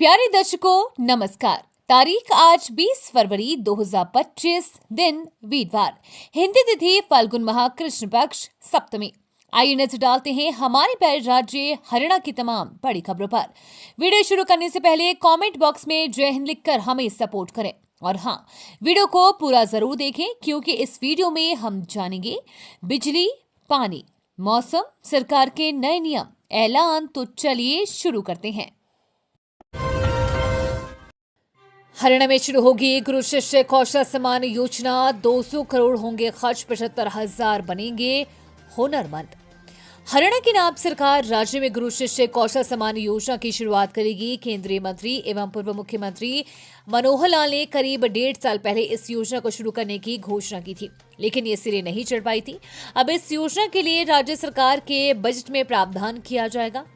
प्यारे दर्शकों नमस्कार। तारीख आज 20 फरवरी 2025 दिन वीरवार, हिंदी तिथि फाल्गुन माह कृष्ण पक्ष सप्तमी। आइए नजर डालते हैं हमारे प्यारे राज्य हरियाणा की तमाम बड़ी खबरों पर। वीडियो शुरू करने से पहले कमेंट बॉक्स में जय हिंद लिखकर हमें सपोर्ट करें और हाँ, वीडियो को पूरा जरूर देखें क्योंकि इस वीडियो में हम जानेंगे बिजली, पानी, मौसम, सरकार के नए नियम, ऐलान। तो चलिए शुरू करते हैं। हरियाणा में शुरू होगी गुरु शिष्य कौशल सम्मान योजना। 200 करोड़ होंगे खर्च, 75,000 बनेंगे हुनरमंद। हरियाणा की नायब सरकार राज्य में गुरु शिष्य कौशल सम्मान योजना की शुरुआत करेगी। केंद्रीय मंत्री एवं पूर्व मुख्यमंत्री मनोहर लाल ने करीब 1.5 साल पहले इस योजना को शुरू करने की घोषणा की थी, लेकिन ये सिरे नहीं चढ़ पाई थी। अब इस योजना के लिए राज्य सरकार के बजट में प्रावधान किया जाएगा।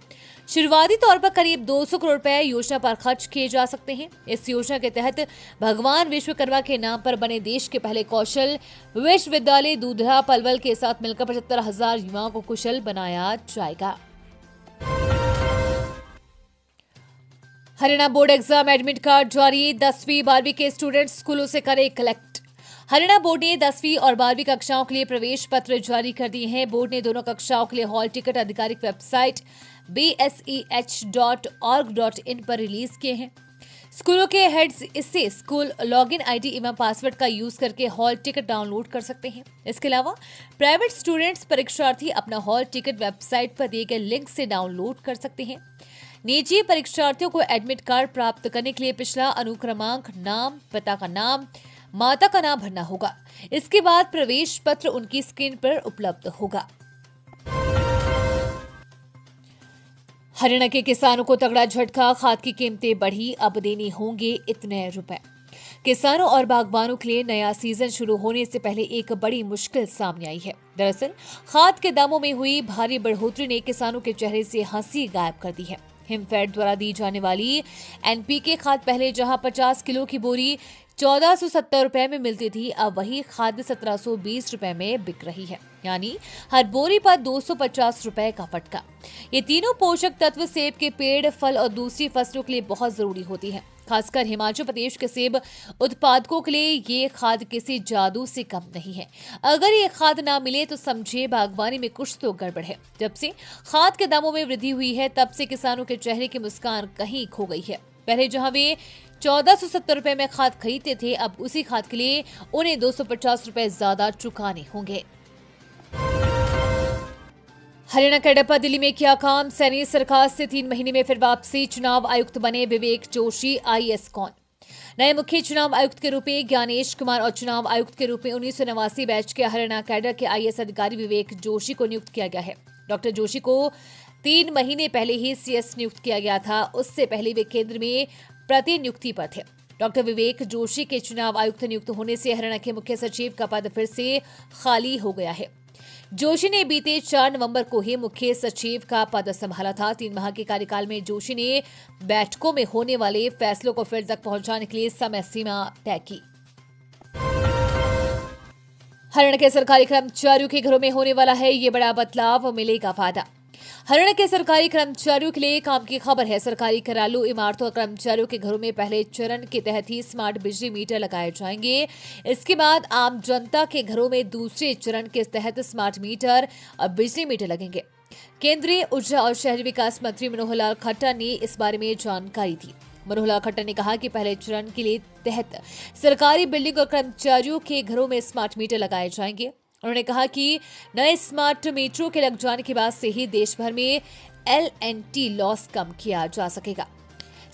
शुरुआती तौर पर करीब 200 करोड़ रुपए योजना पर खर्च किए जा सकते हैं। इस योजना के तहत भगवान विश्वकर्मा के नाम पर बने देश के पहले कौशल विश्वविद्यालय दूधरा पलवल के साथ मिलकर 75,000 युवाओं को कुशल बनाया जाएगा। Haryana board exam admit card जारी। 10वीं 12वीं के स्टूडेंट्स स्कूलों से करें कलेक्ट। हरियाणा बोर्ड ने 10वीं और 12वीं कक्षाओं के लिए प्रवेश पत्र जारी कर दिए हैं। बोर्ड ने दोनों कक्षाओं के लिए हॉल टिकट आधिकारिक वेबसाइट bseh.org.in पर रिलीज किए हैं। स्कूलों के हेड्स इससे स्कूल लॉगिन आईडी एवं पासवर्ड का यूज करके हॉल टिकट डाउनलोड कर सकते हैं। इसके अलावा प्राइवेट स्टूडेंट्स परीक्षार्थी अपना हॉल टिकट वेबसाइट पर दिए गए लिंक से डाउनलोड कर सकते हैं। निजी परीक्षार्थियों को एडमिट कार्ड प्राप्त करने के लिए पिछला अनुक्रमांक, नाम, पिता का नाम, माता का नाम भरना होगा। इसके बाद प्रवेश पत्र उनकी स्क्रीन पर उपलब्ध होगा। हरियाणा के किसानों को तगड़ा झटका। खाद की कीमतें बढ़ी, अब देने होंगे इतने रुपए। किसानों और बागवानों के लिए नया सीजन शुरू होने से पहले एक बड़ी मुश्किल सामने आई है। दरअसल खाद के दामों में हुई भारी बढ़ोतरी ने किसानों के चेहरे से हंसी गायब कर दी है। हिमफेड द्वारा दी जाने वाली एनपीके खाद पहले जहां 50 किलो की बोरी 1470 रुपए में मिलती थी, अब वही खाद 1720 रुपए में बिक रही है, यानी हर बोरी पर 250 रुपए का फटका। ये तीनों पोषक तत्व सेब के पेड़, फल और दूसरी फसलों के लिए बहुत जरूरी होती है। खासकर हिमाचल प्रदेश के सेब उत्पादकों के लिए ये खाद किसी जादू से कम नहीं है। अगर ये खाद ना मिले तो समझे बागवानी में कुछ तो गड़बड़ है। जब से खाद के दामों में वृद्धि हुई है, तब से किसानों के चेहरे की मुस्कान कहीं खो गई है। पहले जहां वे 1470 रुपए में खाद खरीदते थे, अब उसी खाद के लिए उन्हें 250 रुपए ज्यादा चुकाने होंगे। हरियाणा का डब्बा दिल्ली में किया काम। सैनी सरकार से 3 महीने में फिर वापसी। चुनाव आयुक्त बने विवेक जोशी। आईएएस कौन? नए मुख्य चुनाव आयुक्त के रूप में ज्ञानेश कुमार और चुनाव आयुक्त के रूप में 1989 बैच के हरियाणा कैडर के आईएएस अधिकारी विवेक जोशी को नियुक्त किया गया है। डॉक्टर जोशी को 3 महीने पहले ही सीएस नियुक्त किया गया था। उससे पहले वे केंद्र में प्रतिनियुक्ति पर थे। डॉक्टर विवेक जोशी के चुनाव आयुक्त नियुक्त होने से हरियाणा के मुख्य सचिव का पद फिर से खाली हो गया है। जोशी ने बीते 4 नवंबर को ही मुख्य सचिव का पद संभाला था। 3 माह के कार्यकाल में जोशी ने बैठकों में होने वाले फैसलों को फिर तक पहुंचाने के लिए समय सीमा तय की। हरियाणा के सरकारी कर्मचारियों के घरों में होने वाला है ये बड़ा बदलाव, मिलेगा फायदा। हरियाणा के सरकारी कर्मचारियों के लिए काम की खबर है। सरकारी कार्यालयों, इमारतों और कर्मचारियों के घरों में पहले चरण के तहत ही स्मार्ट बिजली मीटर लगाए जाएंगे। इसके बाद आम जनता के घरों में दूसरे चरण के तहत स्मार्ट मीटर और बिजली मीटर लगेंगे। केंद्रीय ऊर्जा और शहरी विकास मंत्री मनोहर लाल खट्टर ने इस बारे में जानकारी दी। मनोहर लाल खट्टर ने कहा कि पहले चरण के लिए तहत सरकारी बिल्डिंग और कर्मचारियों के घरों में स्मार्ट मीटर लगाए जाएंगे। उन्होंने कहा कि नए स्मार्ट मीटरों के लग जाने के बाद से ही देश भर में LNT लॉस कम किया जा सकेगा।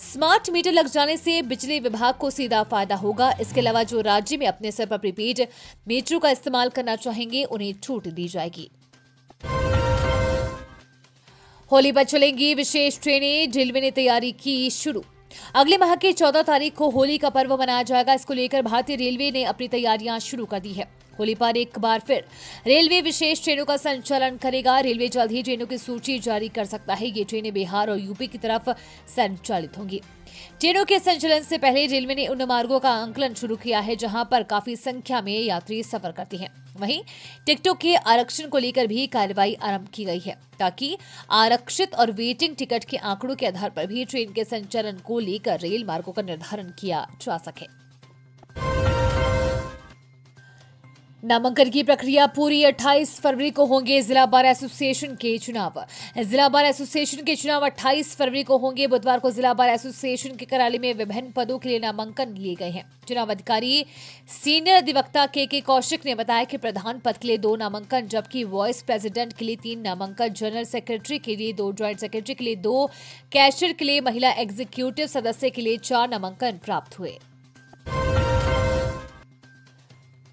स्मार्ट मीटर लग जाने से बिजली विभाग को सीधा फायदा होगा। इसके अलावा जो राज्य में अपने स्तर पर प्रीपेड मीटरों का इस्तेमाल करना चाहेंगे, उन्हें छूट दी जाएगी। होली पर चलेंगी विशेष ट्रेनें, रेलवे ने तैयारी की शुरू। अगले माह की 14 तारीख को होली का पर्व मनाया जाएगा। इसको लेकर भारतीय रेलवे ने अपनी तैयारियां शुरू कर दी है। होली पर एक बार फिर रेलवे विशेष ट्रेनों का संचालन करेगा। रेलवे जल्द ही ट्रेनों की सूची जारी कर सकता है। ये ट्रेनें बिहार और यूपी की तरफ संचालित होंगी। ट्रेनों के संचालन से पहले रेलवे ने उन मार्गों का आंकलन शुरू किया है जहां पर काफी संख्या में यात्री सफर करते हैं। वहीं टिकटों के आरक्षण को लेकर भी कार्रवाई आरंभ की गई है ताकि आरक्षित और वेटिंग टिकट के आंकड़ों के आधार पर भी ट्रेन के संचालन को लेकर रेल मार्गों का निर्धारण किया जा सके। नामांकन की प्रक्रिया पूरी। 28 फरवरी को होंगे जिला बार एसोसिएशन के चुनाव। जिला बार एसोसिएशन के चुनाव 28 फरवरी को होंगे। बुधवार को जिला बार एसोसिएशन के कार्यालय में विभिन्न पदों के लिए नामांकन लिए गए हैं। चुनाव अधिकारी सीनियर अधिवक्ता के कौशिक ने बताया कि प्रधान पद के लिए 2 नामांकन, जबकि वाइस प्रेसिडेंट के लिए 3 नामांकन, जनरल सेक्रेटरी के लिए 2, ज्वाइंट सेक्रेटरी के लिए 2, कैशियर के लिए महिला एग्जीक्यूटिव सदस्य के लिए 4 नामांकन प्राप्त हुए।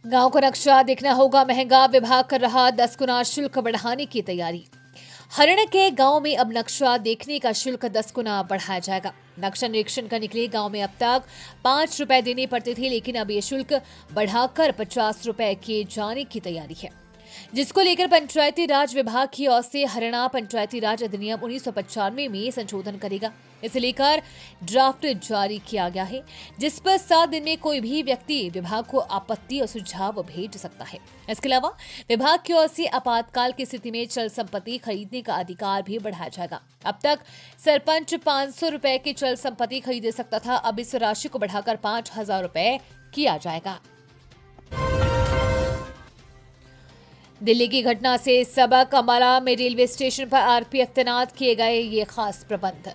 गांव का नक्शा देखना होगा महंगा, विभाग कर रहा 10 गुना शुल्क बढ़ाने की तैयारी। हरियाणा के गांव में अब नक्शा देखने का शुल्क 10 गुना बढ़ाया जाएगा। नक्शा निरीक्षण करने के लिए गांव में अब तक 5 रुपए देने पड़ते थे, लेकिन अब ये शुल्क बढ़ाकर 50 रुपए किए जाने की तैयारी है, जिसको लेकर पंचायती राज विभाग की ओर से हरियाणा पंचायती राज अधिनियम 1995 में संशोधन करेगा। इसे लेकर ड्राफ्ट जारी किया गया है, जिस पर 7 दिन में कोई भी व्यक्ति विभाग को आपत्ति और सुझाव भेज सकता है। इसके अलावा विभाग की ओर से आपातकाल की स्थिति में चल संपत्ति खरीदने का अधिकार भी बढ़ाया जाएगा। अब तक सरपंच 500 रुपए की चल संपत्ति खरीद सकता था, अब इस राशि को बढ़ाकर 5000 रुपए किया जाएगा। दिल्ली की घटना से सबक। अम्बाला में रेलवे स्टेशन पर आरपीएफ तैनात किए गए ये खास प्रबंध।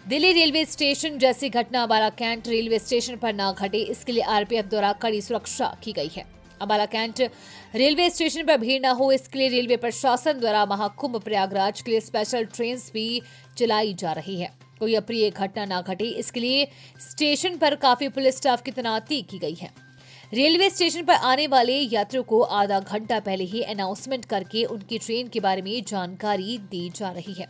दिल्ली रेलवे स्टेशन जैसी घटना अम्बाला कैंट रेलवे स्टेशन पर न घटे, इसके लिए आरपीएफ द्वारा कड़ी सुरक्षा की गई है। अम्बाला कैंट रेलवे स्टेशन पर भीड़ न हो, इसके लिए रेलवे प्रशासन द्वारा महाकुंभ प्रयागराज के लिए स्पेशल ट्रेन भी चलाई जा रही है। कोई अप्रिय घटना न घटे, इसके लिए स्टेशन पर काफी पुलिस स्टाफ की तैनाती की गई है। रेलवे स्टेशन पर आने वाले यात्रियों को आधा घंटा पहले ही अनाउंसमेंट करके उनकी ट्रेन के बारे में जानकारी दी जा रही है।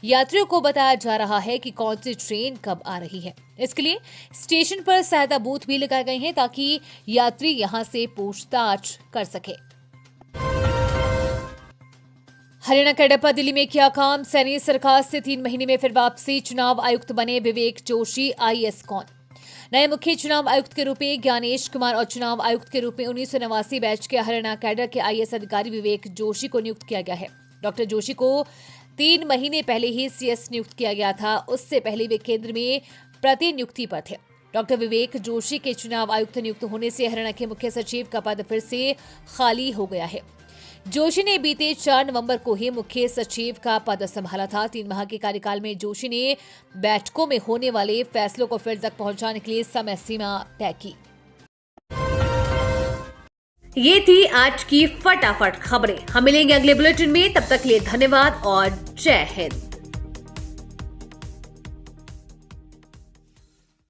यात्रियों को बताया जा रहा है कि कौन सी ट्रेन कब आ रही है। इसके लिए स्टेशन पर सहायता बूथ भी लगाए गए हैं ताकि यात्री यहां से पूछताछ कर सके। हरियाणा कैडर दिल्ली में किया काम। सैनी सरकार से 3 महीने में फिर वापसी। चुनाव आयुक्त बने विवेक जोशी। आईएएस कौन? नए मुख्य चुनाव आयुक्त के रूप में ज्ञानेश कुमार और चुनाव आयुक्त के रूप में 1989 बैच के हरियाणा कैडर के आईएएस अधिकारी विवेक जोशी को नियुक्त किया गया है। डॉक्टर जोशी को 3 महीने पहले ही सीएस नियुक्त किया गया था। उससे पहले वे केंद्र में प्रतिनियुक्ति पर थे। डॉक्टर विवेक जोशी के चुनाव आयुक्त नियुक्त होने से हरियाणा के मुख्य सचिव का पद फिर से खाली हो गया है। जोशी ने बीते 4 नवंबर को ही मुख्य सचिव का पद संभाला था। 3 माह के कार्यकाल में जोशी ने बैठकों में होने वाले फैसलों को फील्ड तक पहुंचाने के लिए समय सीमा तय की। ये थी आज की फटाफट खबरें। हम मिलेंगे अगले बुलेटिन में, तब तक के लिए धन्यवाद और जय हिंद।